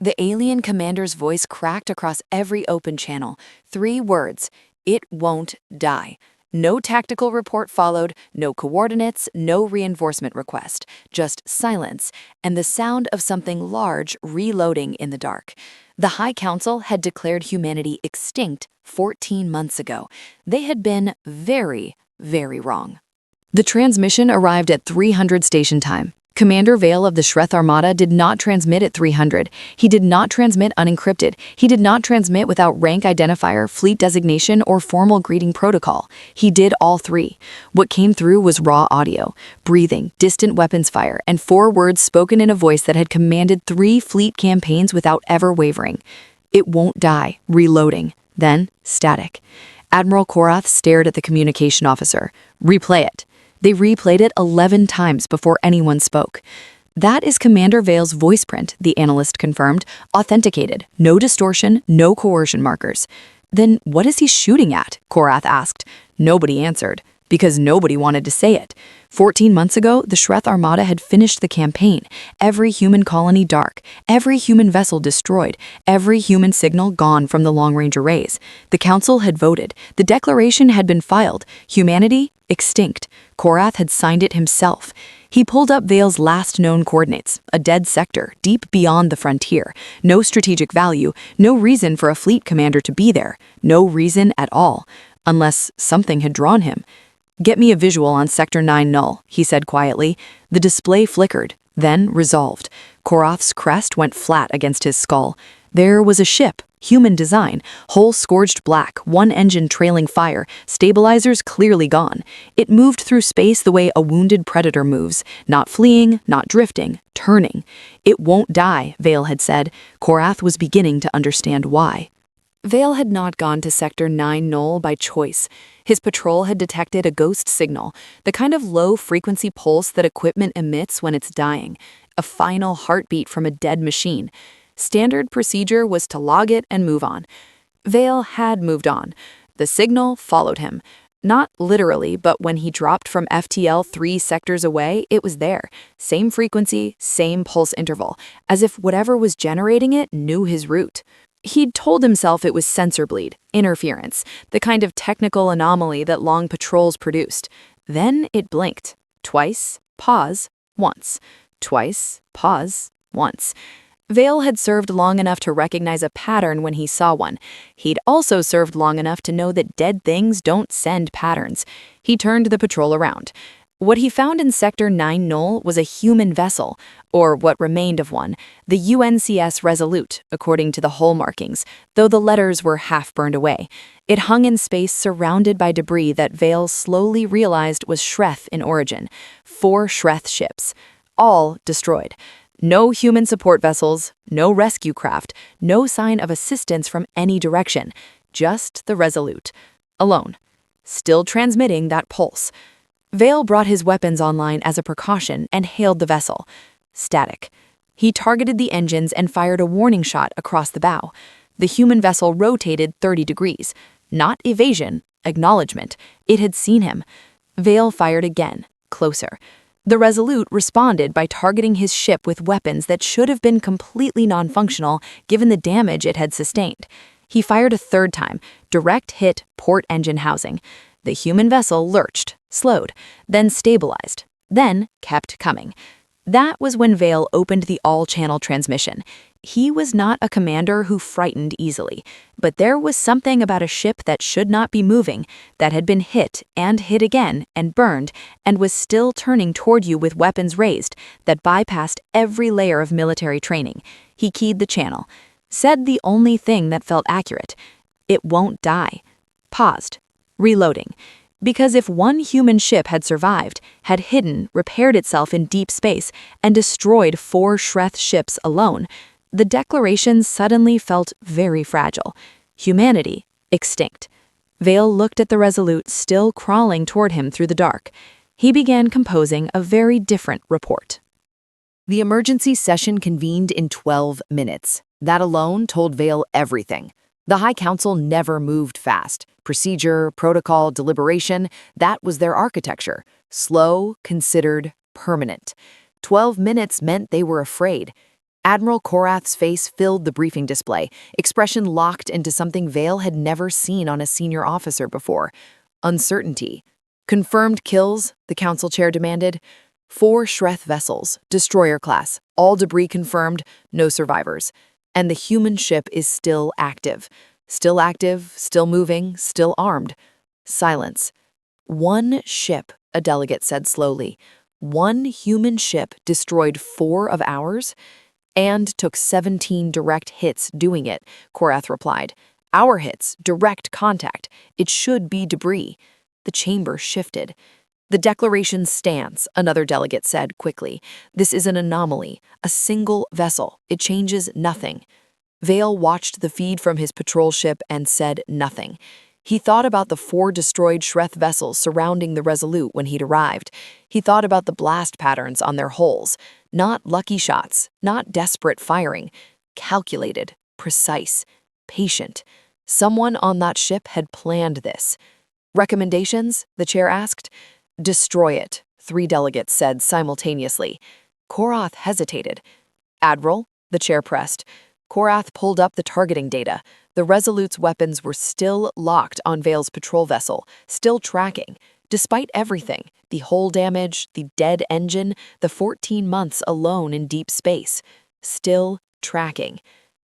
The alien commander's voice cracked across every open channel. 3 words: "It won't die." No tactical report followed, no coordinates, no reinforcement request, just silence and the sound of something large reloading in the dark. The High Council had declared humanity extinct 14 months ago. They had been very, very wrong. The transmission arrived at 300 station time. Commander Vale of the Shreth Armada did not transmit at 300. He did not transmit unencrypted. He did not transmit without rank identifier, fleet designation, or formal greeting protocol. He did all 3. What came through was raw audio, breathing, distant weapons fire, and 4 words spoken in a voice that had commanded 3 fleet campaigns without ever wavering. "It won't die," reloading. Then, static. Admiral Korath stared at the communication officer. "Replay it." They replayed it 11 times before anyone spoke. "That is Commander Vale's voice print," the analyst confirmed. "Authenticated. No distortion, no coercion markers." "Then what is he shooting at?" Korath asked. Nobody answered, because nobody wanted to say it. 14 months ago, the Shreth Armada had finished the campaign. Every human colony dark, every human vessel destroyed, every human signal gone from the long-range arrays. The Council had voted. The declaration had been filed. Humanity extinct. Korath had signed it himself. He pulled up Vale's last known coordinates, a dead sector deep beyond the frontier. No strategic value, no reason for a fleet commander to be there. No reason at all, unless something had drawn him. "Get me a visual on Sector 9 null," he said quietly. The display flickered, then resolved. Korath's crest went flat against his skull. There was a ship, human design, hull scorched black, 1 engine trailing fire, stabilizers clearly gone. It moved through space the way a wounded predator moves, not fleeing, not drifting, turning. "It won't die," Vale had said. Korath was beginning to understand why. Vale had not gone to Sector 9 null by choice. His patrol had detected a ghost signal, the kind of low-frequency pulse that equipment emits when it's dying, a final heartbeat from a dead machine. Standard procedure was to log it and move on. Vale had moved on. The signal followed him. Not literally, but when he dropped from FTL 3 sectors away, it was there. Same frequency, same pulse interval, as if whatever was generating it knew his route. He'd told himself it was sensor bleed, interference, the kind of technical anomaly that long patrols produced. Then it blinked. Twice, pause, once. Twice, pause, once. Vale had served long enough to recognize a pattern when he saw one. He'd also served long enough to know that dead things don't send patterns. He turned the patrol around. What he found in Sector 9 null was a human vessel, or what remained of one, the UNCS Resolute, according to the hull markings, though the letters were half burned away. It hung in space surrounded by debris that Vale slowly realized was Shreth in origin. 4 Shreth ships, all destroyed. No human support vessels, no rescue craft, no sign of assistance from any direction. Just the Resolute, alone, still transmitting that pulse. Vale brought his weapons online as a precaution and hailed the vessel. Static. He targeted the engines and fired a warning shot across the bow. The human vessel rotated 30 degrees. Not evasion, acknowledgement. It had seen him. Vale fired again, closer. The Resolute responded by targeting his ship with weapons that should have been completely non-functional given the damage it had sustained. He fired a 3rd time, direct hit port engine housing. The human vessel lurched, slowed, then stabilized, then kept coming. That was when Vale opened the all-channel transmission. He was not a commander who frightened easily, but there was something about a ship that should not be moving, that had been hit and hit again and burned, and was still turning toward you with weapons raised, that bypassed every layer of military training. He keyed the channel, said the only thing that felt accurate: "It won't die." Paused. Reloading. Because if one human ship had survived, had hidden, repaired itself in deep space, and destroyed 4 Shreth ships alone, the declaration suddenly felt very fragile. Humanity extinct. Vale looked at the Resolute still crawling toward him through the dark. He began composing a very different report. The emergency session convened in 12 minutes. That alone told Vale everything. The High Council never moved fast. Procedure, protocol, deliberation, that was their architecture. Slow, considered, permanent. 12 minutes meant they were afraid. Admiral Korath's face filled the briefing display, expression locked into something Vale had never seen on a senior officer before. Uncertainty. Confirmed kills, the council chair demanded. 4 Shreth vessels, destroyer class, all debris confirmed, no survivors. And the human ship is still active. Still active, still moving, still armed. Silence. 1 ship, a delegate said slowly. 1 human ship destroyed 4 of ours? And took 17 direct hits doing it, Korath replied. Our hits, direct contact. It should be debris. The chamber shifted. The declaration stands, another delegate said quickly. This is an anomaly, a single vessel. It changes nothing. Vale watched the feed from his patrol ship and said nothing. He thought about the 4 destroyed Shreth vessels surrounding the Resolute when he'd arrived. He thought about the blast patterns on their hulls. Not lucky shots, not desperate firing. Calculated, precise, patient. Someone on that ship had planned this. Recommendations? The chair asked. Destroy it, 3 delegates said simultaneously. Korath hesitated. Admiral, the chair pressed. Korath pulled up the targeting data. The Resolute's weapons were still locked on Vale's patrol vessel, still tracking. Despite everything, the hull damage, the dead engine, the 14 months alone in deep space. Still tracking.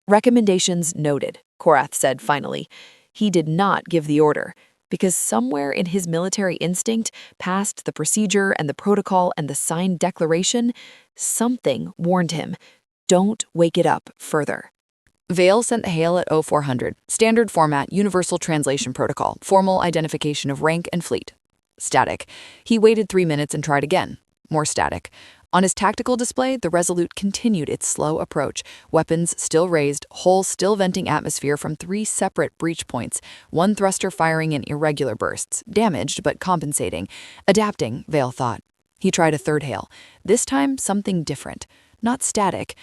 Recommendations noted, Korath said finally. He did not give the order, because somewhere in his military instinct, past the procedure and the protocol and the signed declaration, something warned him. Don't wake it up further. Vale sent the hail at 0400. Standard format, universal translation protocol, formal identification of rank and fleet. Static. He waited 3 minutes and tried again. More static. On his tactical display, the Resolute continued its slow approach, weapons still raised, hull still venting atmosphere from 3 separate breach points, 1 thruster firing in irregular bursts, damaged but compensating. Adapting, Vale thought. He tried a 3rd hail. This time, something different. Not static.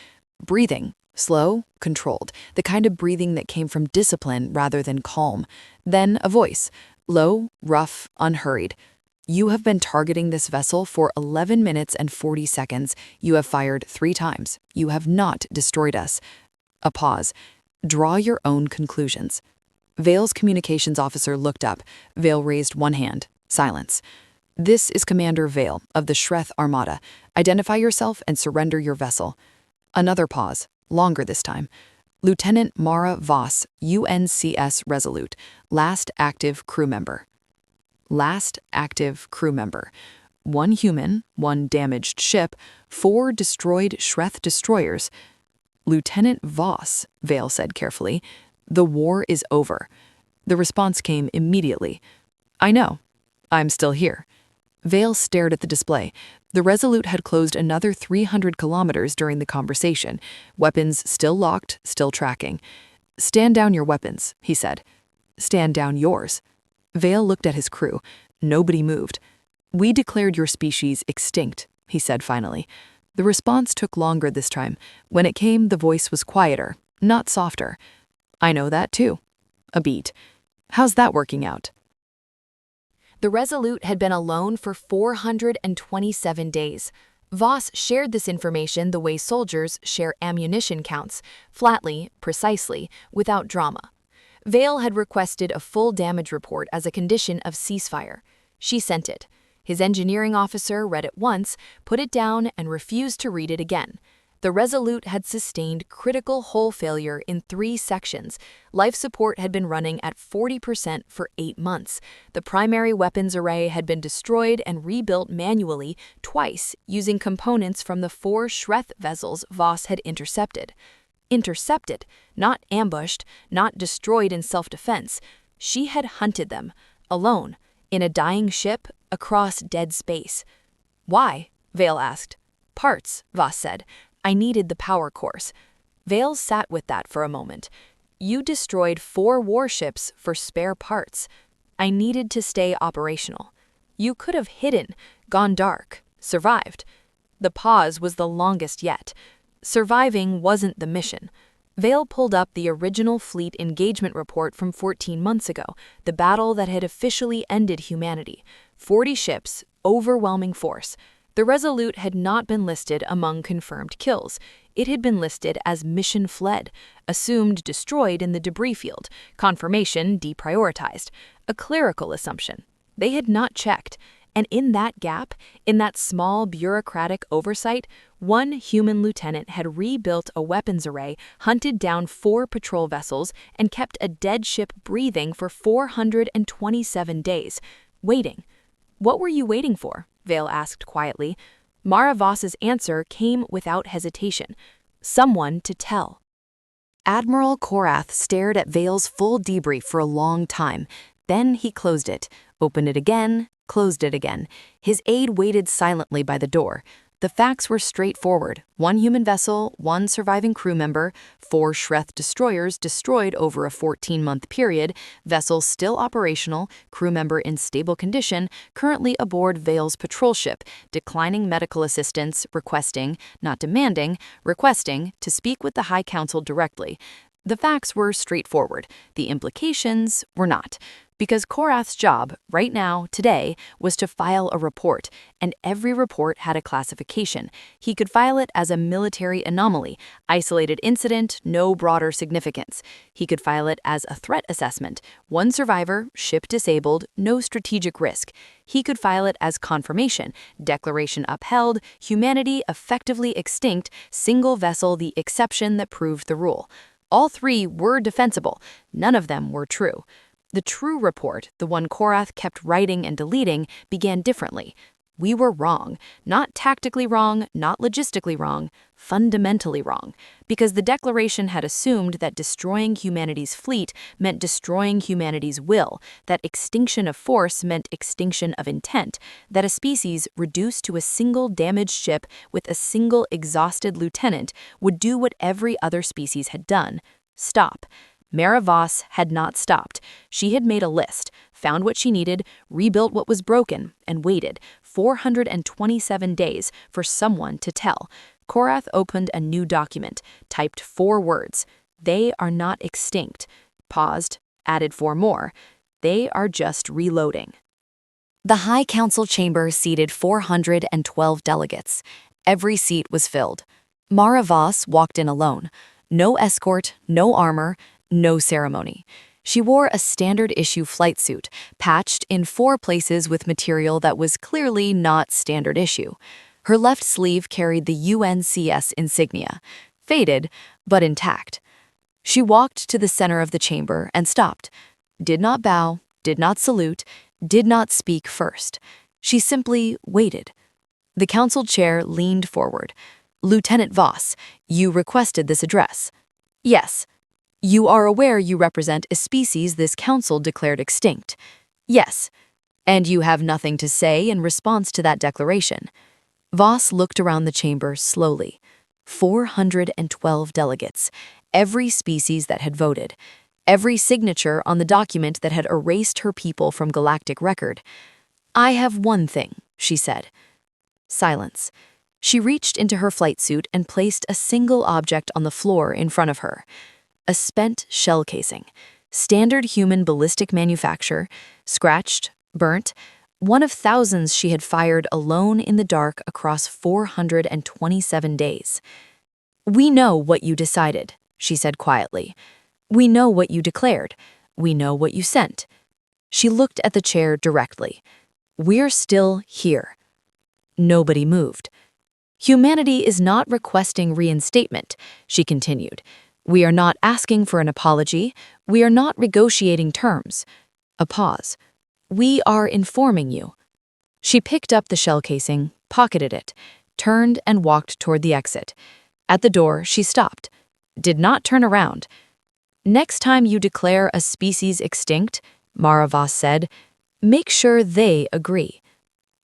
Breathing. Slow, controlled, the kind of breathing that came from discipline rather than calm. Then a voice, low, rough, unhurried. You have been targeting this vessel for 11 minutes and 40 seconds. You have fired 3 times. You have not destroyed us. A pause. Draw your own conclusions. Vale's communications officer looked up. Vale raised 1 hand. Silence. This is Commander Vale of the Shreth Armada. Identify yourself and surrender your vessel. Another pause. Longer this time. Lieutenant Mara Voss, UNCS Resolute, last active crew member. Last active crew member. 1 human, 1 damaged ship, 4 destroyed Shreth destroyers. Lieutenant Voss, Vale said carefully, the war is over. The response came immediately. I know. I'm still here. Vale stared at the display. The Resolute had closed another 300 kilometers during the conversation. Weapons still locked, still tracking. Stand down your weapons, he said. Stand down yours. Vale looked at his crew. Nobody moved. We declared your species extinct, he said finally. The response took longer this time. When it came, the voice was quieter, not softer. I know that too. A beat. How's that working out? The Resolute had been alone for 427 days. Voss shared this information the way soldiers share ammunition counts, flatly, precisely, without drama. Vale had requested a full damage report as a condition of ceasefire. She sent it. His engineering officer read it once, put it down, and refused to read it again. The Resolute had sustained critical hull failure in 3 sections. Life support had been running at 40% for 8 months. The primary weapons array had been destroyed and rebuilt manually twice using components from the 4 Shreth vessels Voss had intercepted. Intercepted, not ambushed, not destroyed in self-defense. She had hunted them, alone, in a dying ship, across dead space. Why? Vale asked. Parts, Voss said. I needed the power course. Vale sat with that for a moment. You destroyed 4 warships for spare parts. I needed to stay operational. You could have hidden, gone dark, survived. The pause was the longest yet. Surviving wasn't the mission. Vale pulled up the original fleet engagement report from 14 months ago, the battle that had officially ended humanity. 40 ships, overwhelming force. The Resolute had not been listed among confirmed kills. it had been listed as mission fled, assumed destroyed in the debris field, confirmation deprioritized, a clerical assumption. They had not checked. And in that gap, in that small bureaucratic oversight, one human lieutenant had rebuilt a weapons array, hunted down 4 patrol vessels, and kept a dead ship breathing for 427 days, waiting. "What were you waiting for?" Vale asked quietly. Mara Voss's answer came without hesitation. Someone to tell. Admiral Korath stared at Vale's full debrief for a long time. Then he closed it, opened it again, closed it again. His aide waited silently by the door. The facts were straightforward. 1 human vessel, 1 surviving crew member, 4 Shreth destroyers destroyed over a 14-month period, vessel still operational, crew member in stable condition, currently aboard Vale's patrol ship, declining medical assistance, requesting, not demanding, requesting to speak with the High Council directly. The facts were straightforward. The implications were not. Because Korath's job, right now, today, was to file a report, and every report had a classification. He could file it as a military anomaly, isolated incident, no broader significance. He could file it as a threat assessment, 1 survivor, ship disabled, no strategic risk. He could file it as confirmation, declaration upheld, humanity effectively extinct, single vessel the exception that proved the rule. All 3 were defensible. None of them were true. The true report, the one Korath kept writing and deleting, began differently. We were wrong. Not tactically wrong, not logistically wrong, fundamentally wrong. Because the declaration had assumed that destroying humanity's fleet meant destroying humanity's will, that extinction of force meant extinction of intent, that a species reduced to a single damaged ship with a single exhausted lieutenant would do what every other species had done: stop. Mara Voss had not stopped. She had made a list, found what she needed, rebuilt what was broken, and waited 427 days for someone to tell. Korath opened a new document, typed 4 words. They are not extinct. Paused, added 4 more. They are just reloading. The High Council chamber seated 412 delegates. Every seat was filled. Mara Voss walked in alone. No escort, no armor, no ceremony. She wore a standard-issue flight suit, patched in 4 places with material that was clearly not standard issue. Her left sleeve carried the UNCS insignia, faded but intact. She walked to the center of the chamber and stopped. Did not bow, did not salute, did not speak first. She simply waited. The council chair leaned forward. "Lieutenant Voss, you requested this address." "Yes." "You are aware you represent a species this council declared extinct." "Yes." "And you have nothing to say in response to that declaration." Voss looked around the chamber slowly. 412 delegates, every species that had voted, every signature on the document that had erased her people from galactic record. "I have one thing," she said. Silence. She reached into her flight suit and placed a single object on the floor in front of her. A spent shell casing, standard human ballistic manufacture, scratched, burnt, one of thousands she had fired alone in the dark across 427 days. "We know what you decided," she said quietly. "We know what you declared. We know what you sent." She looked at the chair directly. "We're still here." Nobody moved. "Humanity is not requesting reinstatement," she continued. "We are not asking for an apology. We are not negotiating terms." A pause. "We are informing you." She picked up the shell casing, pocketed it, turned and walked toward the exit. At the door, she stopped. Did not turn around. "Next time you declare a species extinct," Mara Voss said, "make sure they agree."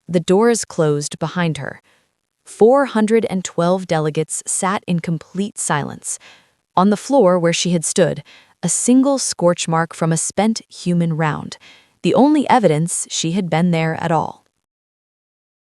The doors closed behind her. 412 delegates sat in complete silence. On the floor where she had stood, a single scorch mark from a spent human round, the only evidence she had been there at all.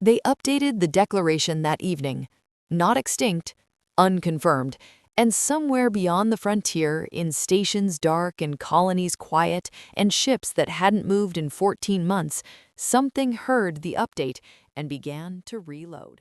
They updated the declaration that evening. Not extinct, unconfirmed, and somewhere beyond the frontier, in stations dark and colonies quiet and ships that hadn't moved in 14 months, something heard the update and began to reload.